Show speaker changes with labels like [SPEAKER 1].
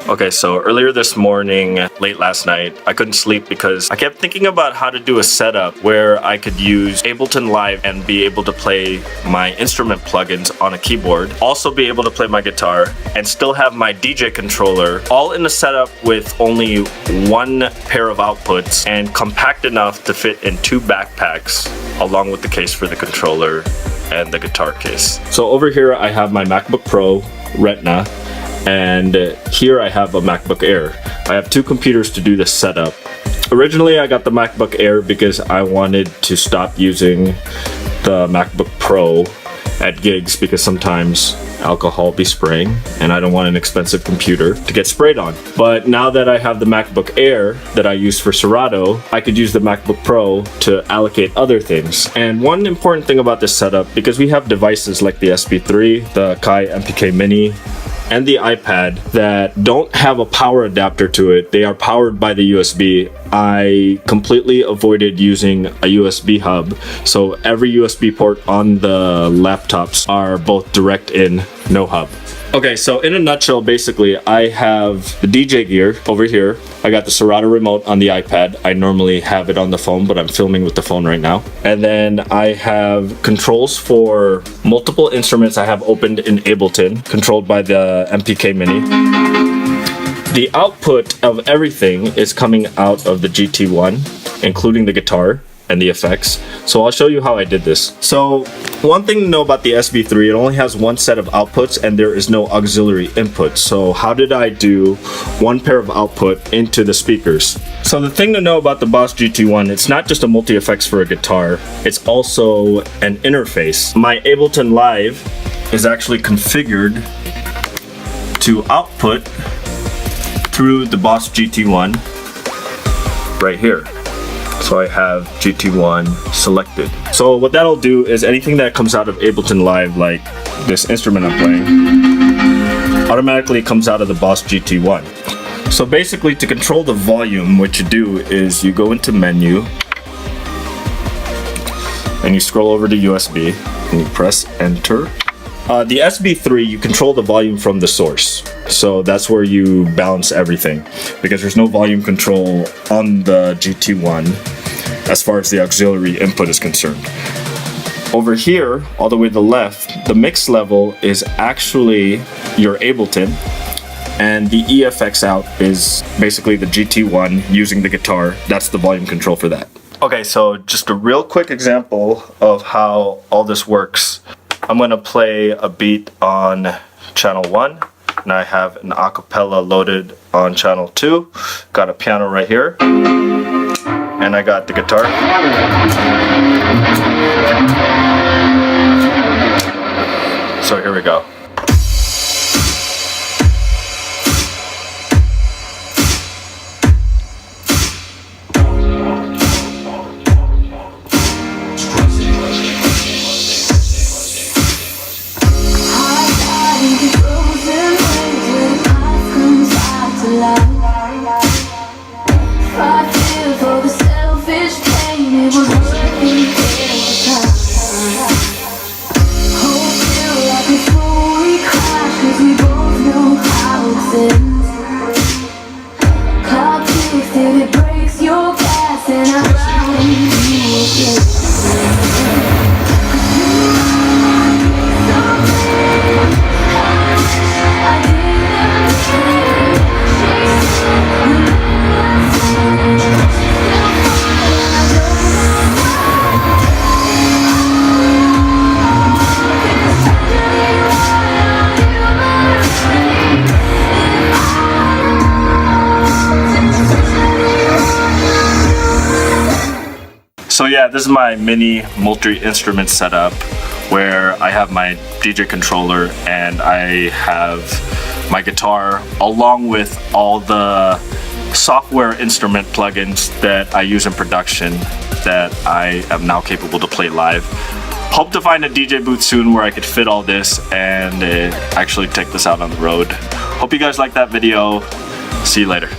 [SPEAKER 1] Okay, so earlier this morning, late last night, I couldn't sleep because I kept thinking about how to do a setup where I could use Ableton Live and be able to play my instrument plugins on a keyboard, also be able to play my guitar, and still have my DJ controller all in a setup with only one pair of outputs and compact enough to fit in 2 backpacks along with the case for the controller and the guitar case. So over here I have my MacBook Pro Retina, and here I have a MacBook Air. I have 2 computers to do this setup. Originally I got the MacBook Air because I wanted to stop using the MacBook Pro at gigs because sometimes alcohol be spraying and I don't want an expensive computer to get sprayed on. But now that I have the MacBook Air that I use for Serato, I could use the MacBook Pro to allocate other things. And one important thing about this setup, because we have devices like the SB3, the Akai MPK Mini, and the iPad that don't have a power adapter to it, they are powered by the USB. I completely avoided using a USB hub, so every USB port on the laptops are both direct in, no hub. Okay, so in a nutshell, basically, I have the DJ gear over here. I got the Serato Remote on the iPad. I normally have it on the phone, but I'm filming with the phone right now. And then I have controls for multiple instruments I have opened in Ableton, controlled by the MPK Mini. The output of everything is coming out of the GT1, including the guitar and the effects. So I'll show you how I did this. So one thing to know about the SB3, it only has one set of outputs and there is no auxiliary input. So how did I do one pair of output into the speakers? So the thing to know about the Boss GT1, it's not just a multi-effects for a guitar, it's also an interface. My Ableton Live is actually configured to output through the Boss GT1 right here. So I have GT1 selected. So what that'll do is anything that comes out of Ableton Live, like this instrument I'm playing, automatically comes out of the Boss GT1. So basically, to control the volume, what you do is you go into menu and you scroll over to USB and you press enter. The SB3, you control the volume from the source. So that's where you balance everything, because there's no volume control on the GT1 as far as the auxiliary input is concerned. Over here, all the way to the left, the mix level is actually your Ableton, and the EFX out is basically the GT1 using the guitar. That's the volume control for that. Okay, so just a real quick example of how all this works. I'm going to play a beat on channel 1, and I have an acapella loaded on channel 2. Got a piano right here, and I got the guitar. So here we go. So yeah, this is my mini multi-instrument setup where I have my DJ controller and I have my guitar along with all the software instrument plugins that I use in production that I am now capable to play live. Hope to find a DJ booth soon where I could fit all this and actually take this out on the road. Hope you guys liked that video. See you later.